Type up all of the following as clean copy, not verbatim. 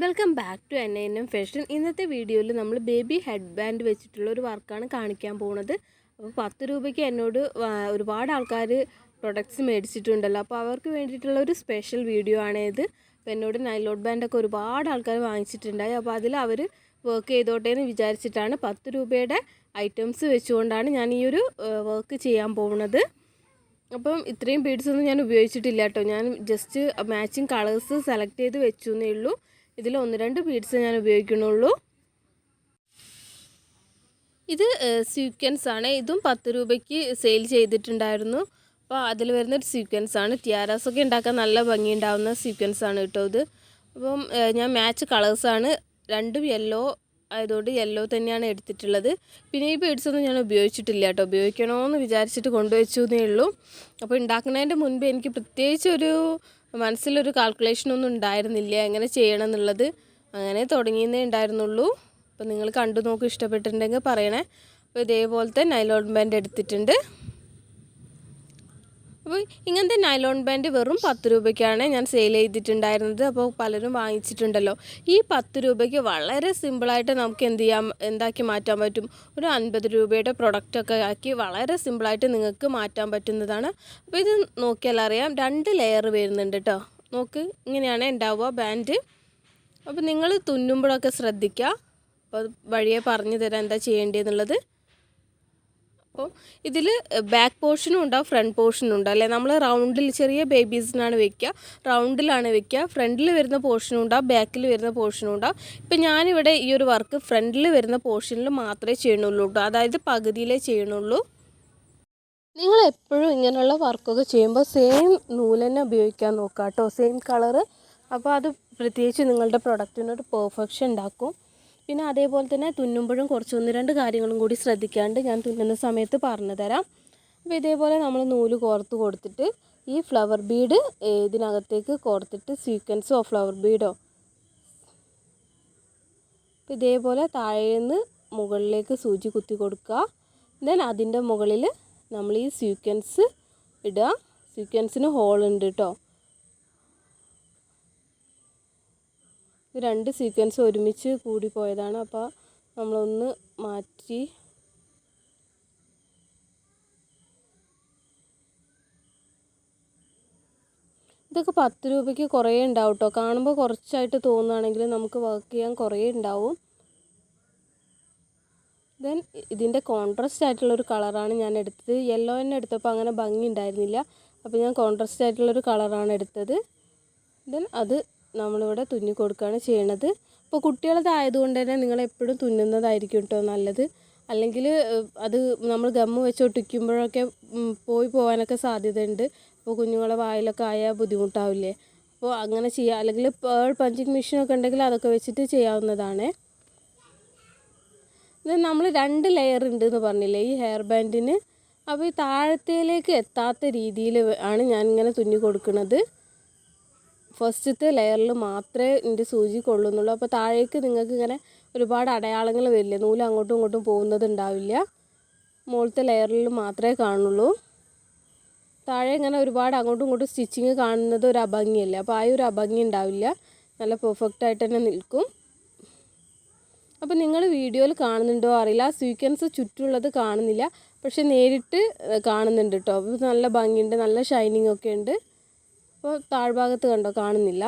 Welcome back to NNM fashion. ഇന്നത്തെ വീഡിയോയിൽ നമ്മൾ ബേബി ഹെഡ് ബാൻഡ് വെച്ചിട്ടുള്ള ഒരു വർക്കാണ് കാണിക്കാൻ പോകുന്നത്. അപ്പോൾ 10 രൂപയ്ക്ക് എന്നോട് ഒരുപാട് ആൾക്കാർ പ്രൊഡക്ട്സ് മേടിച്ചിട്ടുണ്ടല്ലോ. അപ്പോൾ അവർക്ക് വേണ്ടിയിട്ടുള്ള ഒരു സ്പെഷ്യൽ വീഡിയോ ആണ് ഇത്. അപ്പോൾ എന്നോട് നൈലോൺ ബാൻഡൊക്കെ ഒരുപാട് ആൾക്കാർ വാങ്ങിച്ചിട്ടുണ്ടായി. അപ്പോൾ അതിൽ അവർ വർക്ക് ചെയ്തോട്ടെ എന്ന് വിചാരിച്ചിട്ടാണ് 10 രൂപയുടെ ഐറ്റംസ് വെച്ചുകൊണ്ടാണ് ഞാൻ ഈ ഒരു വർക്ക് ചെയ്യാൻ പോകുന്നത്. അപ്പം ഇത്രയും ബീഡ്സൊന്നും ഞാൻ ഉപയോഗിച്ചിട്ടില്ല കേട്ടോ. ഞാൻ ജസ്റ്റ് മാച്ചിങ് കളേഴ്സ് സെലക്ട് ചെയ്ത് വെച്ചു എന്നേ ഉള്ളൂ. ഇതിൽ 1-2 ബീഡ്സ് ഞാൻ ഉപയോഗിക്കുന്നുള്ളൂ. ഇത് സീക്വൻസ് ആണ്. ഇതും 10 രൂപയ്ക്ക് സെയിൽ ചെയ്തിട്ടുണ്ടായിരുന്നു. അപ്പോൾ അതിൽ വരുന്നൊരു സീക്വൻസ് ആണ്. ടിയാറാസൊക്കെ ഉണ്ടാക്കാൻ നല്ല ഭംഗിയുണ്ടാവുന്ന സീക്വൻസ് ആണ് കേട്ടോ ഇത്. അപ്പം ഞാൻ മാച്ച് കളേഴ്സാണ്. രണ്ടും യെല്ലോ ആയതുകൊണ്ട് യെല്ലോ തന്നെയാണ് എടുത്തിട്ടുള്ളത്. പിന്നെ ഈ ബീഡ്സൊന്നും ഞാൻ ഉപയോഗിച്ചിട്ടില്ല കേട്ടോ. ഉപയോഗിക്കണമെന്ന് വിചാരിച്ചിട്ട് കൊണ്ടുവച്ചു എന്നേ ഉള്ളൂ. അപ്പോൾ ഉണ്ടാക്കുന്നതിൻ്റെ മുൻപ് എനിക്ക് പ്രത്യേകിച്ച് ഒരു മനസ്സിലൊരു കാൽക്കുലേഷനൊന്നും ഉണ്ടായിരുന്നില്ല എങ്ങനെ ചെയ്യണം എന്നുള്ളത്. അങ്ങനെ തുടങ്ങിയെന്നേ ഉണ്ടായിരുന്നുള്ളൂ. അപ്പോൾ നിങ്ങൾ കണ്ടു നോക്കി ഇഷ്ടപ്പെട്ടിട്ടുണ്ടെങ്കിൽ പറയണേ. അപ്പോൾ ഇതേപോലത്തെ നൈലോൺ ബാൻഡ് എടുത്തിട്ടുണ്ട്. അപ്പോൾ ഇങ്ങനത്തെ നൈലോൺ ബാൻഡ് വെറും 10 രൂപയ്ക്കാണ് ഞാൻ സെയിൽ ചെയ്തിട്ടുണ്ടായിരുന്നത്. അപ്പോൾ പലരും വാങ്ങിച്ചിട്ടുണ്ടല്ലോ. ഈ 10 രൂപയ്ക്ക് വളരെ സിമ്പിളായിട്ട് നമുക്ക് എന്താക്കി മാറ്റാൻ പറ്റും. ഒരു 50 രൂപയുടെ പ്രൊഡക്റ്റൊക്കെ ആക്കി വളരെ സിമ്പിളായിട്ട് നിങ്ങൾക്ക് മാറ്റാൻ പറ്റുന്നതാണ്. അപ്പോൾ ഇത് നോക്കിയാൽ അറിയാം 2 ലെയർ വരുന്നുണ്ട് കേട്ടോ. നോക്ക്, ഇങ്ങനെയാണ് ഉണ്ടാവുക ബാൻഡ്. അപ്പോൾ നിങ്ങൾ തുന്നുമ്പോഴൊക്കെ ശ്രദ്ധിക്കുക. അപ്പോൾ വഴിയെ പറഞ്ഞു തരാം എന്താ ചെയ്യേണ്ടതെന്നുള്ളത്. അപ്പോൾ ഇതിൽ ബാക്ക് പോർഷനും ഉണ്ടാവും, ഫ്രണ്ട് പോർഷനും ഉണ്ടാവും അല്ലേ. നമ്മൾ റൗണ്ടിൽ ചെറിയ ബേബീസിനാണ് വെക്കുക, റൗണ്ടിലാണ് വെക്കുക. ഫ്രണ്ടിൽ വരുന്ന പോർഷനും ഉണ്ടാവും, ബാക്കിൽ വരുന്ന പോർഷനും ഉണ്ടാവും. ഇപ്പം ഞാനിവിടെ ഈ ഒരു വർക്ക് ഫ്രണ്ടിൽ വരുന്ന പോർഷനിൽ മാത്രമേ ചെയ്യണുള്ളൂ കേട്ടോ. അതായത് പകുതിയിലേ ചെയ്യണുള്ളൂ. നിങ്ങൾ എപ്പോഴും ഇങ്ങനെയുള്ള വർക്കൊക്കെ ചെയ്യുമ്പോൾ സെയിം നൂല് തന്നെ ഉപയോഗിക്കാൻ നോക്കുക കേട്ടോ, സെയിം കളറ്. അപ്പോൾ അത് പ്രത്യേകിച്ച് നിങ്ങളുടെ പ്രൊഡക്റ്റിനൊരു പെർഫെക്ഷൻ ഉണ്ടാക്കും. പിന്നെ അതേപോലെ തന്നെ തുന്നുമ്പോഴും കുറച്ച് 1-2 കാര്യങ്ങളും കൂടി ശ്രദ്ധിക്കാണ്ട് ഞാൻ തുന്നുന്ന സമയത്ത് പറഞ്ഞു തരാം. അപ്പോൾ ഇതേപോലെ നമ്മൾ നൂല് കോർത്ത് കൊടുത്തിട്ട് ഈ ഫ്ലവർ ബീഡ് ഇതിനകത്തേക്ക് കോർത്തിട്ട് സീക്വൻസോ ഫ്ലവർ ബീഡോ ഇതേപോലെ താഴേന്ന് മുകളിലേക്ക് സൂചി കുത്തി കൊടുക്കുക. ദെൻ അതിൻ്റെ മുകളിൽ നമ്മൾ ഈ സീക്വൻസ് ഇടുക. സീക്വൻസിന് ഹോൾ ഉണ്ട് കേട്ടോ. 2 സീക്വൻസ് ഒരുമിച്ച് കൂടി പോയതാണ്. അപ്പോൾ നമ്മളൊന്ന് മാറ്റി ഇതൊക്കെ 10 രൂപയ്ക്ക് കുറേ ഉണ്ടാവും കേട്ടോ. കാണുമ്പോൾ കുറച്ചായിട്ട് തോന്നുകയാണെങ്കിൽ നമുക്ക് വർക്ക് ചെയ്യാൻ കുറേ ഉണ്ടാവും. ദെൻ ഇതിൻ്റെ കോൺട്രാസ്റ്റ് ആയിട്ടുള്ളൊരു കളറാണ് ഞാൻ എടുത്തത്. യെല്ലോ തന്നെ എടുത്തപ്പോൾ അങ്ങനെ ഭംഗി ഉണ്ടായിരുന്നില്ല. അപ്പോൾ ഞാൻ കോൺട്രാസ്റ്റ് ആയിട്ടുള്ളൊരു കളറാണ് എടുത്തത്. ദെൻ അത് നമ്മളിവിടെ തുന്നി കൊടുക്കുകയാണ് ചെയ്യണത്. അപ്പോൾ കുട്ടികളതായതുകൊണ്ട് തന്നെ നിങ്ങളെപ്പോഴും തുന്നുന്നതായിരിക്കും കേട്ടോ നല്ലത്. അല്ലെങ്കിൽ അത് നമ്മൾ ഗമ്മ് വെച്ച് ഒട്ടിക്കുമ്പോഴൊക്കെ പോകാനൊക്കെ സാധ്യതയുണ്ട്. അപ്പോൾ കുഞ്ഞുങ്ങളെ വായിലൊക്കെ ആയാൽ ബുദ്ധിമുട്ടാവില്ലേ. അപ്പോൾ അങ്ങനെ ചെയ്യുക. അല്ലെങ്കിൽ പേൾ പഞ്ചിങ് മെഷീനൊക്കെ ഉണ്ടെങ്കിൽ അതൊക്കെ വെച്ചിട്ട് ചെയ്യാവുന്നതാണ്. ഇത് നമ്മൾ 2 ലെയർ ഉണ്ട് എന്ന് പറഞ്ഞില്ലേ ഈ ഹെയർ ബാൻഡിന്. അപ്പോൾ ഈ താഴത്തേലേക്ക് എത്താത്ത രീതിയിൽ ആണ് ഞാനിങ്ങനെ തുന്നി കൊടുക്കുന്നത്. ഫസ്റ്റത്തെ ലെയറിൽ മാത്രമേ എൻ്റെ സൂചി കൊള്ളുന്നുള്ളൂ. അപ്പോൾ താഴേക്ക് നിങ്ങൾക്ക് ഇങ്ങനെ ഒരുപാട് അടയാളങ്ങൾ വരില്ല, നൂല് അങ്ങോട്ടും ഇങ്ങോട്ടും പോകുന്നത് ഉണ്ടാവില്ല. മുകളിലത്തെ ലെയറിൽ മാത്രമേ കാണുള്ളൂ. താഴെ ഇങ്ങനെ ഒരുപാട് അങ്ങോട്ടും ഇങ്ങോട്ടും സ്റ്റിച്ചിങ് കാണുന്നത് ഒരു അഭംഗിയല്ല. അപ്പോൾ ആ ഒരു അഭംഗി ഉണ്ടാവില്ല, നല്ല പെർഫെക്റ്റായിട്ട് തന്നെ നിൽക്കും. അപ്പോൾ നിങ്ങൾ വീഡിയോയിൽ കാണുന്നുണ്ടോ അറിയില്ല, സീക്വൻസ് ചുറ്റുള്ളത് കാണുന്നില്ല, പക്ഷെ നേരിട്ട് കാണുന്നുണ്ട് കേട്ടോ. അപ്പോൾ നല്ല ഭംഗിയുണ്ട്, നല്ല ഷൈനിങ് ഒക്കെ ഉണ്ട്. അപ്പോൾ താഴ്ഭാഗത്ത് കണ്ടോ, കാണുന്നില്ല.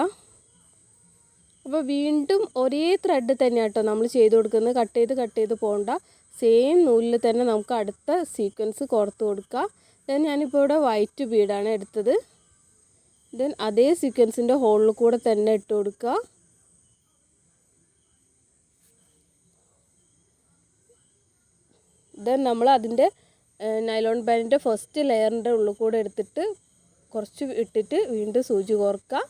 അപ്പോൾ വീണ്ടും ഒരേ ത്രെഡ് തന്നെ കേട്ടോ നമ്മൾ ചെയ്ത് കൊടുക്കുന്നത്. കട്ട് ചെയ്ത് പോകണ്ട, സെയിം നൂലിൽ തന്നെ നമുക്ക് അടുത്ത സീക്വൻസ് കോർത്ത് കൊടുക്കുക. ദെൻ ഞാനിപ്പോൾ ഇവിടെ വൈറ്റ് ബീഡാണ് എടുത്തത്. ദെൻ അതേ സീക്വൻസിൻ്റെ ഹോളിൽ കൂടെ തന്നെ ഇട്ട് കൊടുക്കുക. ദെൻ നമ്മൾ അതിൻ്റെ നൈലോൺ ബാൻഡിൻ്റെ ഫസ്റ്റ് ലെയറിൻ്റെ ഉള്ളിൽ കൂടെ എടുത്തിട്ട് കുറച്ച് ഇട്ടിട്ട് വീണ്ടും സൂചി കോർക്കുക.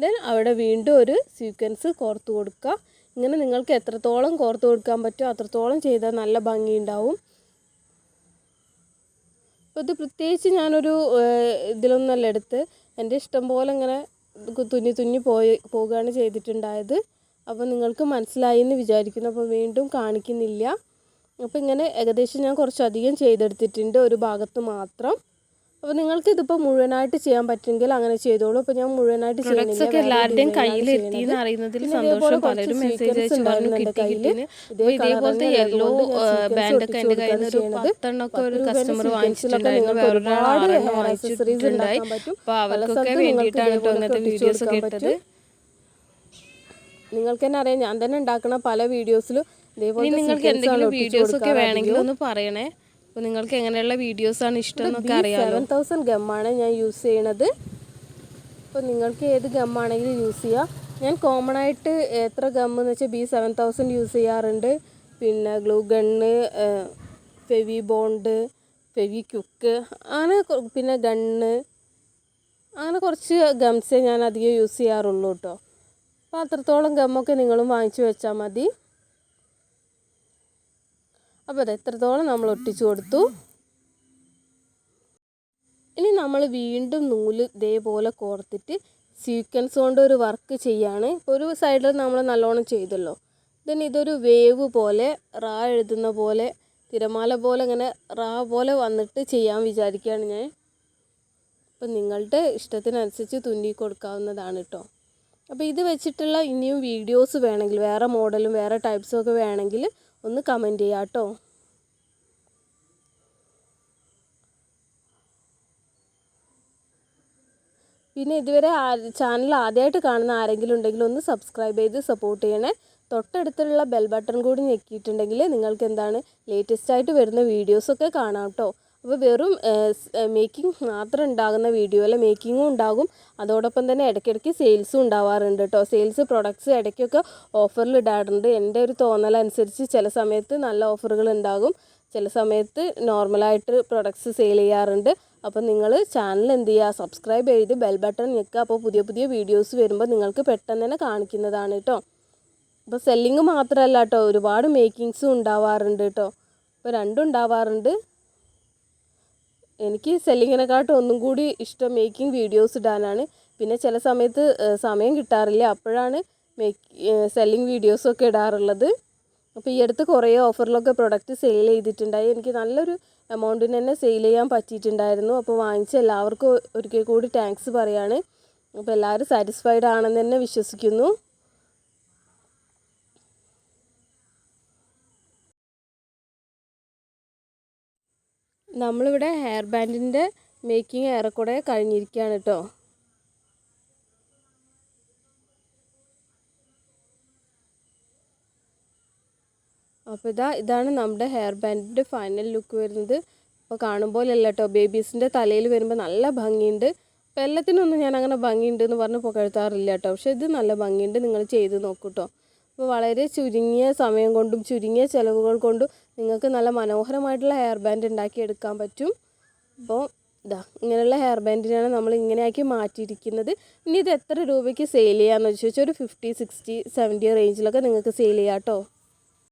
ദെൻ അവിടെ വീണ്ടും ഒരു സീക്വൻസ് കോർത്ത് കൊടുക്കുക. ഇങ്ങനെ നിങ്ങൾക്ക് എത്രത്തോളം കോർത്ത് കൊടുക്കാൻ പറ്റുമോ അത്രത്തോളം ചെയ്താൽ നല്ല ഭംഗിയുണ്ടാവും. അപ്പോൾ ഇത് പ്രത്യേകിച്ച് ഞാനൊരു ഇതിലൊന്നല്ല എടുത്ത്, എൻ്റെ ഇഷ്ടം പോലെ ഇങ്ങനെ തുന്നി പോവുകയാണ് ചെയ്തിട്ടുണ്ടായത്. അപ്പോൾ നിങ്ങൾക്ക് മനസ്സിലായി എന്ന് വിചാരിക്കുന്നു. അപ്പോൾ വീണ്ടും കാണിക്കുന്നില്ല. അപ്പോൾ ഇങ്ങനെ ഏകദേശം ഞാൻ കുറച്ചധികം ചെയ്തെടുത്തിട്ടുണ്ട് ഒരു ഭാഗത്ത് മാത്രം. അപ്പോൾ നിങ്ങൾക്ക് ഇതിപ്പോൾ മുഴുവനായിട്ട് ചെയ്യാൻ പറ്റുമെങ്കിൽ അങ്ങനെ ചെയ്തോളൂ. അപ്പോൾ ഞാൻ മുഴുവനായിട്ട് ചെയ്യുന്നില്ല. എല്ലാവരുടെയും കയ്യിലെത്തിയെന്ന് അറിയുന്നതിൽ സന്തോഷം. പലരും മെസ്സേജ് അയച്ചു പറഞ്ഞു കിട്ടിയിട്ടില്ല. ഇതേപോലത്തെ യെല്ലോ ബാൻഡൊക്കെ എൻ്റെ കയ്യിൽ നിന്ന് ഒരു 10 എണ്ണമൊക്കെ ഒരു കസ്റ്റമർ വാങ്ങിച്ചിട്ടുണ്ടായിരുന്നു. വേറൊരാൾ 6 എണ്ണം വാങ്ങിച്ചിട്ടുണ്ടായി. അപ്പോൾ അവർക്കൊക്കെ വേണ്ടിയിട്ടാണ് കേട്ടോ ഇന്നത്തെ വീഡിയോസ് ഒക്കെ ഇട്ടത്. നിങ്ങൾക്ക് തന്നെ അറിയാം, ഞാൻ തന്നെ ഉണ്ടാക്കുന്ന പല വീഡിയോസിലും ഇതേപോലെ നിങ്ങൾക്ക് എന്തെങ്കിലും വീഡിയോസ് ഒക്കെ വേണമെങ്കിൽ ഒന്ന് പറയണേ. അപ്പോൾ നിങ്ങൾക്ക് എങ്ങനെയുള്ള വീഡിയോസാണ് ഇഷ്ടം എന്നൊക്കെ അറിയാമല്ലോ. 7000 ഗമ്മാണ് ഞാൻ യൂസ് ചെയ്യണത്. അപ്പോൾ നിങ്ങൾക്ക് ഏത് ഗമ്മാണെങ്കിലും യൂസ് ചെയ്യാം. ഞാൻ കോമൺ ആയിട്ട് എത്ര ഗമ്മെന്ന് വെച്ചാൽ B7000 യൂസ് ചെയ്യാറുണ്ട്. പിന്നെ glue gun, Fevi bond, Fevi quick, അങ്ങനെ പിന്നെ ഗണ്ണ്, അങ്ങനെ കുറച്ച് ഗംസേ ഞാൻ അധികം യൂസ് ചെയ്യാറുള്ളൂ കേട്ടോ. അപ്പോൾ അത്രത്തോളം ഗമ്മൊക്കെ നിങ്ങളും വാങ്ങിച്ചു വെച്ചാൽ മതി. അപ്പോൾ അത് എത്രത്തോളം നമ്മൾ ഒട്ടിച്ചു കൊടുത്തു. ഇനി നമ്മൾ വീണ്ടും നൂല് ഇതേപോലെ കോർത്തിട്ട് സീക്വൻസ് കൊണ്ട് ഒരു വർക്ക് ചെയ്യാണ്. ഇപ്പോൾ ഒരു സൈഡിൽ നമ്മൾ നല്ലോണം ചെയ്തല്ലോ. ദെൻ ഇതൊരു വേവ് പോലെ റാ എഴുതുന്ന പോലെ തിരമാല പോലെ ഇങ്ങനെ റാ പോലെ വന്നിട്ട് ചെയ്യാൻ വിചാരിക്കുകയാണ് ഞാൻ. അപ്പം നിങ്ങളുടെ ഇഷ്ടത്തിനനുസരിച്ച് തുന്നി കൊടുക്കാവുന്നതാണ് കേട്ടോ. അപ്പോൾ ഇത് വെച്ചിട്ടുള്ള ഇനിയും വീഡിയോസ് വേണമെങ്കിൽ, വേറെ മോഡലും വേറെ ടൈപ്സും ഒക്കെ വേണമെങ്കിൽ ഒന്ന് കമൻറ്റ് ചെയ്യാം കേട്ടോ. പിന്നെ ഇതുവരെ ചാനൽ ആദ്യമായിട്ട് കാണുന്ന ആരെങ്കിലും ഉണ്ടെങ്കിൽ ഒന്ന് സബ്സ്ക്രൈബ് ചെയ്ത് സപ്പോർട്ട് ചെയ്യണേ. തൊട്ടടുത്തുള്ള ബെൽ ബട്ടൺ കൂടി ഞെക്കിയിട്ടുണ്ടെങ്കിൽ നിങ്ങൾക്ക് എന്താണ് ലേറ്റസ്റ്റ് ആയിട്ട് വരുന്ന വീഡിയോസൊക്കെ കാണാം കേട്ടോ. അപ്പോൾ വെറും മേക്കിംഗ് മാത്രം ഉണ്ടാകുന്ന വീഡിയോ അല്ല, മേക്കിങ്ങും ഉണ്ടാകും. അതോടൊപ്പം തന്നെ ഇടയ്ക്കിടയ്ക്ക് സെയിൽസും ഉണ്ടാവാറുണ്ട് കേട്ടോ. സെയിൽസ് പ്രൊഡക്ട്സ് ഇടയ്ക്കൊക്കെ ഓഫറിൽ ഇടാറുണ്ട്. എൻ്റെ ഒരു തോന്നലനുസരിച്ച് ചില സമയത്ത് നല്ല ഓഫറുകൾ ഉണ്ടാകും, ചില സമയത്ത് നോർമലായിട്ട് പ്രൊഡക്ട്സ് സെയിൽ ചെയ്യാറുണ്ട്. അപ്പോൾ നിങ്ങൾ ചാനൽ എന്ത് ചെയ്യുക, സബ്സ്ക്രൈബ് ചെയ്ത് ബെൽ ബട്ടൺ ഞെക്കുക. അപ്പോൾ പുതിയ പുതിയ വീഡിയോസ് വരുമ്പോൾ നിങ്ങൾക്ക് പെട്ടെന്ന് തന്നെ കാണിക്കുന്നതാണ് കേട്ടോ. അപ്പോൾ സെല്ലിങ് മാത്രമല്ല കേട്ടോ, ഒരുപാട് മേക്കിങ്സും ഉണ്ടാവാറുണ്ട് കേട്ടോ. അപ്പോൾ രണ്ടും ഉണ്ടാവാറുണ്ട്. എനിക്ക് സെല്ലിങ്ങിനെക്കാട്ടും ഒന്നും കൂടി ഇഷ്ടം മേക്കിംഗ് വീഡിയോസ് ഇടാനാണ്. പിന്നെ ചില സമയത്ത് സമയം കിട്ടാറില്ല, അപ്പോഴാണ് സെല്ലിങ് വീഡിയോസൊക്കെ ഇടാറുള്ളത്. അപ്പോൾ ഈ അടുത്ത് കുറേ ഓഫറിലൊക്കെ പ്രൊഡക്റ്റ് സെയിൽ ചെയ്തിട്ടുണ്ടായി. എനിക്ക് നല്ലൊരു എമൗണ്ടിന് തന്നെ സെയിൽ ചെയ്യാൻ പറ്റിയിട്ടുണ്ടായിരുന്നു. അപ്പോൾ വാങ്ങിച്ച എല്ലാവർക്കും ഒരിക്കൽ കൂടി താങ്ക്സ് പറയാണ്. അപ്പോൾ എല്ലാവരും സാറ്റിസ്ഫൈഡ് ആണെന്ന് തന്നെ വിശ്വസിക്കുന്നു. നമ്മളിവിടെ ഹെയർ ബാൻഡിൻ്റെ മേക്കിംഗ് ഏറെക്കുറെ കഴിഞ്ഞിരിക്കുകയാണ് കേട്ടോ. അപ്പോൾ ഇതാണ് നമ്മുടെ ഹെയർ ബാൻഡിൻ്റെ ഫൈനൽ ലുക്ക് വരുന്നത്. അപ്പോൾ കാണുമ്പോഴല്ല കേട്ടോ, ബേബീസിൻ്റെ തലയിൽ വരുമ്പോൾ നല്ല ഭംഗിയുണ്ട്. അപ്പോൾ എല്ലാത്തിനൊന്നും ഞാൻ അങ്ങനെ ഭംഗിയുണ്ട് എന്ന് പറഞ്ഞ് പുകഴ്ത്താറില്ല കേട്ടോ. പക്ഷേ ഇത് നല്ല ഭംഗിയുണ്ട്, നിങ്ങൾ ചെയ്ത് നോക്കൂ കേട്ടോ. അപ്പോൾ വളരെ ചുരുങ്ങിയ സമയം കൊണ്ടും ചുരുങ്ങിയ ചിലവുകൾ കൊണ്ടും നിങ്ങൾക്ക് നല്ല മനോഹരമായിട്ടുള്ള ഹെയർ ബാൻഡ് ഉണ്ടാക്കിയെടുക്കാൻ പറ്റും. അപ്പോൾ ഇങ്ങനെയുള്ള ഹെയർ ബാൻഡിനാണ് നമ്മൾ ഇങ്ങനെയാക്കി മാറ്റിയിരിക്കുന്നത്. ഇനി ഇത് എത്ര രൂപയ്ക്ക് സെയിൽ ചെയ്യാമെന്ന് ചോദിച്ചാൽ ഒരു 50, 60, 70 റേഞ്ചിലൊക്കെ നിങ്ങൾക്ക് സെയിൽ ചെയ്യാം കേട്ടോ.